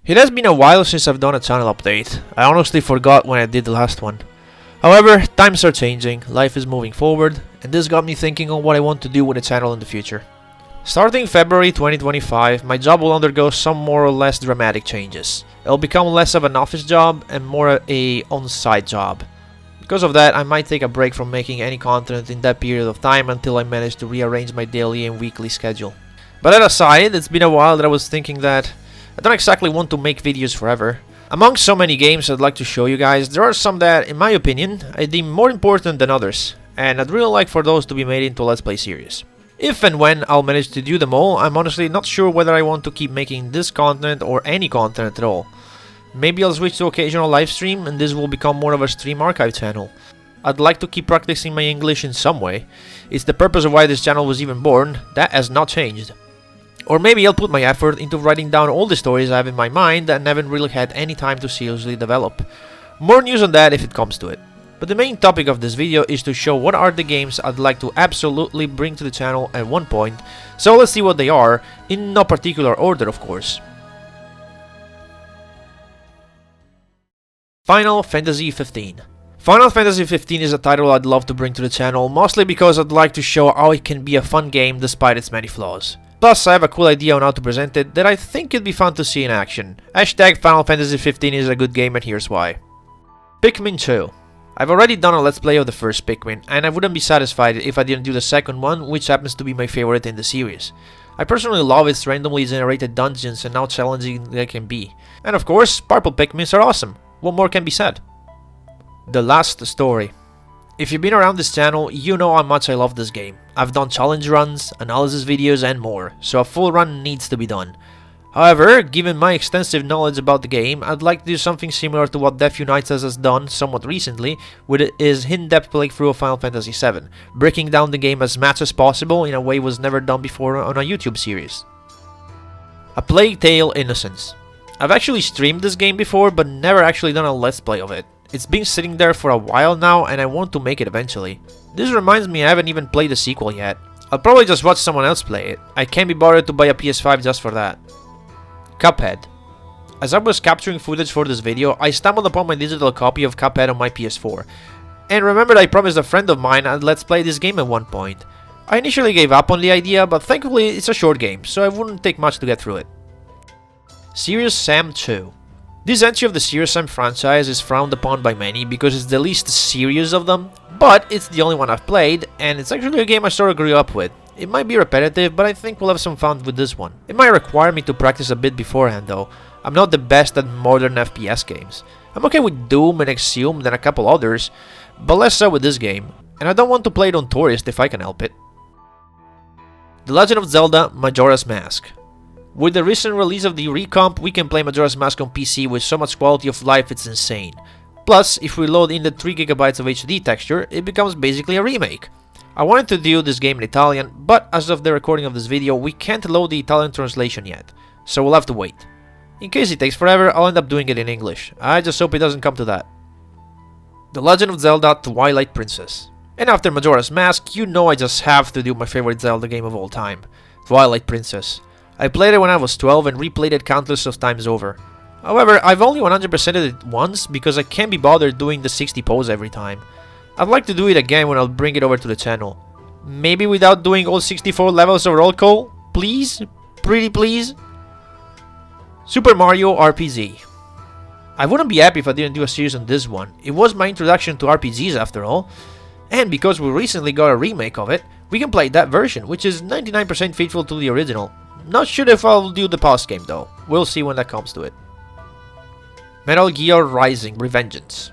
It has been a while since I've done a channel update. I honestly forgot when I did the last one. However, times are changing, life is moving forward, and this got me thinking on what I want to do with the channel in the future. Starting February 2025, my job will undergo some more or less dramatic changes. It'll become less of an office job and more a on-site job. Because of that, I might take a break from making any content in that period of time until I manage to rearrange my daily and weekly schedule. But that aside, it's been a while that I was thinking that I don't exactly want to make videos forever. Among so many games I'd like to show you guys, there are some that, in my opinion, I deem more important than others, and I'd really like for those to be made into a Let's Play series. If and when I'll manage to do them all, I'm honestly not sure whether I want to keep making this content or any content at all. Maybe I'll switch to occasional live stream and this will become more of a stream archive channel. I'd like to keep practicing my English in some way. It's the purpose of why this channel was even born. That has not changed. Or maybe I'll put my effort into writing down all the stories I have in my mind and haven't really had any time to seriously develop. More news on that if it comes to it. But the main topic of this video is to show what are the games I'd like to absolutely bring to the channel at one point, so let's see what they are, in no particular order of course. Final Fantasy XV. Final Fantasy XV is a title I'd love to bring to the channel, mostly because I'd like to show how it can be a fun game despite its many flaws. Plus, I have a cool idea on how to present it that I think it'd be fun to see in action. Hashtag Final Fantasy XV is a good game and here's why. Pikmin 2. I've already done a Let's Play of the first Pikmin, and I wouldn't be satisfied if I didn't do the second one, which happens to be my favorite in the series. I personally love its randomly generated dungeons and how challenging they can be. And of course, purple Pikmins are awesome. What more can be said? The Last Story. If you've been around this channel, you know how much I love this game. I've done challenge runs, analysis videos and more, so a full run needs to be done. However, given my extensive knowledge about the game, I'd like to do something similar to what Death Unites has done somewhat recently with his in-depth playthrough of Final Fantasy VII, breaking down the game as much as possible in a way was never done before on a YouTube series. A Plague Tale: Innocence. I've actually streamed this game before, but never actually done a Let's Play of it. It's been sitting there for a while now and I want to make it eventually. This reminds me I haven't even played the sequel yet. I'll probably just watch someone else play it. I can't be bothered to buy a PS5 just for that. Cuphead. As I was capturing footage for this video, I stumbled upon my digital copy of Cuphead on my PS4. And remembered I promised a friend of mine I'd let's play this game at one point. I initially gave up on the idea, but thankfully it's a short game, so it wouldn't take much to get through it. Serious Sam 2. This entry of the Serious Sam franchise is frowned upon by many because it's the least serious of them, but it's the only one I've played, and it's actually a game I sort of grew up with. It might be repetitive, but I think we'll have some fun with this one. It might require me to practice a bit beforehand though. I'm not the best at modern FPS games. I'm okay with Doom and Exhumed and a couple others, but less so with this game, and I don't want to play it on tourist if I can help it. The Legend of Zelda: Majora's Mask. With the recent release of the recomp, we can play Majora's Mask on PC with so much quality of life it's insane. Plus, if we load in the 3GB of HD texture, it becomes basically a remake. I wanted to do this game in Italian, but as of the recording of this video, we can't load the Italian translation yet, so we'll have to wait. In case it takes forever, I'll end up doing it in English. I just hope it doesn't come to that. The Legend of Zelda: Twilight Princess. And after Majora's Mask, you know I just have to do my favorite Zelda game of all time, Twilight Princess. I played it when I was 12 and replayed it countless of times over. However, I've only 100%ed it once because I can't be bothered doing the 60 pose every time. I'd like to do it again when I'll bring it over to the channel. Maybe without doing all 64 levels of roll call? Please? Pretty please? Super Mario RPG. I wouldn't be happy if I didn't do a series on this one. It was my introduction to RPGs after all. And because we recently got a remake of it, we can play that version, which is 99% faithful to the original. Not sure if I'll do the past game though. We'll see when that comes to it. Metal Gear Rising: Revengeance.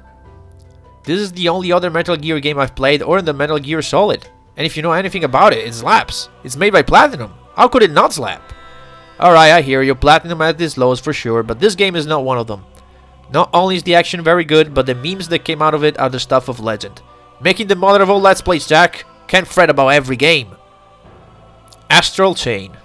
This is the only other Metal Gear game I've played or in the Metal Gear Solid. And if you know anything about it, it slaps. It's made by Platinum. How could it not slap? Alright, I hear you, Platinum had its lows for sure, but this game is not one of them. Not only is the action very good, but the memes that came out of it are the stuff of legend. Making the mother of all Let's Plays, Jack. Can't fret about every game. Astral Chain.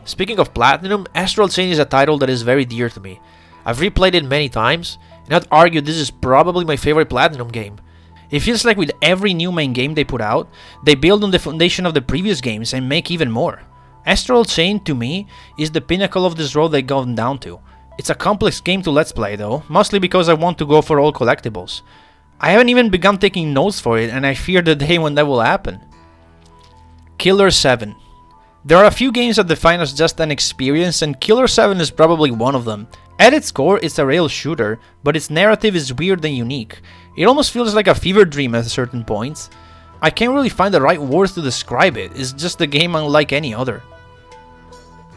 Speaking of Platinum, Astral Chain is a title that is very dear to me. I've replayed it many times, and I'd argue this is probably my favorite Platinum game. It feels like with every new main game they put out, they build on the foundation of the previous games and make even more. Astral Chain, to me, is the pinnacle of this road they've gone down to. It's a complex game to let's play though, mostly because I want to go for all collectibles. I haven't even begun taking notes for it and I fear the day when that will happen. Killer 7. There are a few games that define as just an experience and Killer 7 is probably one of them. At its core, it's a rail shooter, but its narrative is weird and unique. It almost feels like a fever dream at certain points. I can't really find the right words to describe it, it's just a game unlike any other.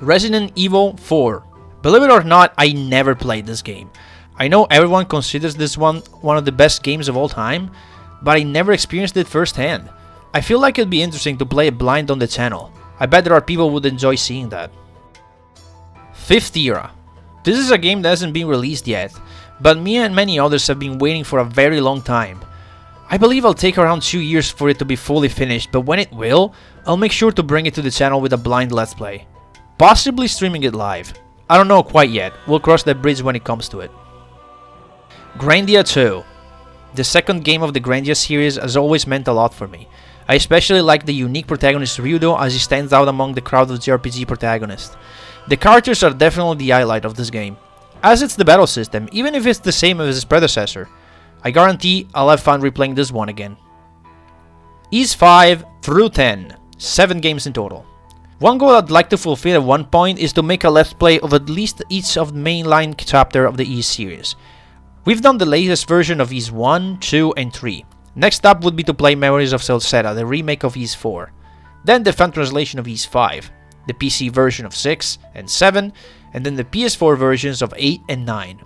Resident Evil 4. Believe it or not, I never played this game. I know everyone considers this one of the best games of all time, but I never experienced it firsthand. I feel like it'd be interesting to play it blind on the channel. I bet there are people who would enjoy seeing that. Fifth Era. This is a game that hasn't been released yet, but me and many others have been waiting for a very long time. I believe I'll take around 2 years for it to be fully finished, but when it will, I'll make sure to bring it to the channel with a blind let's play. Possibly streaming it live. I don't know quite yet, we'll cross that bridge when it comes to it. Grandia 2. The second game of the Grandia series has always meant a lot for me. I especially like the unique protagonist Ryudo as he stands out among the crowd of JRPG protagonists. The characters are definitely the highlight of this game, as it's the battle system, even if it's the same as its predecessor. I guarantee I'll have fun replaying this one again. Ys 5 through 10, 7 games in total. One goal I'd like to fulfill at one point is to make a let's play of at least each of the mainline chapter of the Ys series. We've done the latest version of Ys 1, 2 and 3. Next up would be to play Memories of Celceta, the remake of Ys 4. Then the fan translation of Ys 5. The PC version of 6 and 7, and then the PS4 versions of 8 and 9.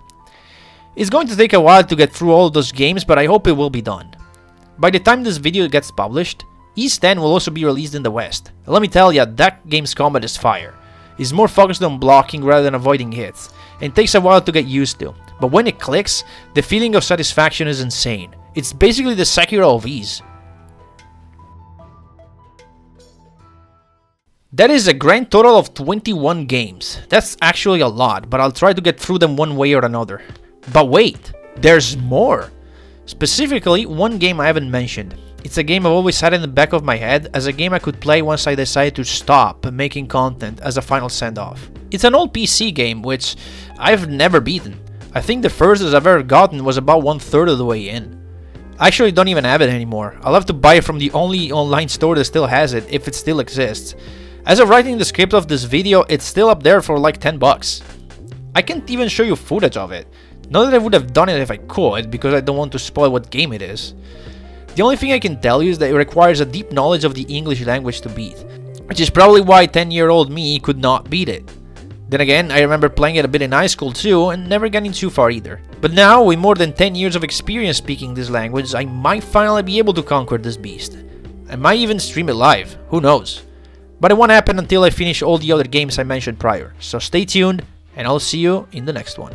It's going to take a while to get through all of those games, but I hope it will be done. By the time this video gets published, Ys 10 will also be released in the West. And let me tell ya, that game's combat is fire. It's more focused on blocking rather than avoiding hits, and takes a while to get used to. But when it clicks, the feeling of satisfaction is insane. It's basically the Sekiro of Ys. That is a grand total of 21 games. That's actually a lot, but I'll try to get through them one way or another. But wait, there's more! Specifically, one game I haven't mentioned. It's a game I've always had in the back of my head as a game I could play once I decided to stop making content as a final send-off. It's an old PC game, which I've never beaten. I think the furthest I've ever gotten was about 1/3 of the way in. I actually don't even have it anymore. I'll have to buy it from the only online store that still has it, if it still exists. As of writing the script of this video, it's still up there for like 10 bucks. I can't even show you footage of it. Not that I would have done it if I could, because I don't want to spoil what game it is. The only thing I can tell you is that it requires a deep knowledge of the English language to beat, which is probably why 10-year-old me could not beat it. Then again, I remember playing it a bit in high school too, and never getting too far either. But now, with more than 10 years of experience speaking this language, I might finally be able to conquer this beast. I might even stream it live, who knows. But it won't happen until I finish all the other games I mentioned prior, so stay tuned, and I'll see you in the next one.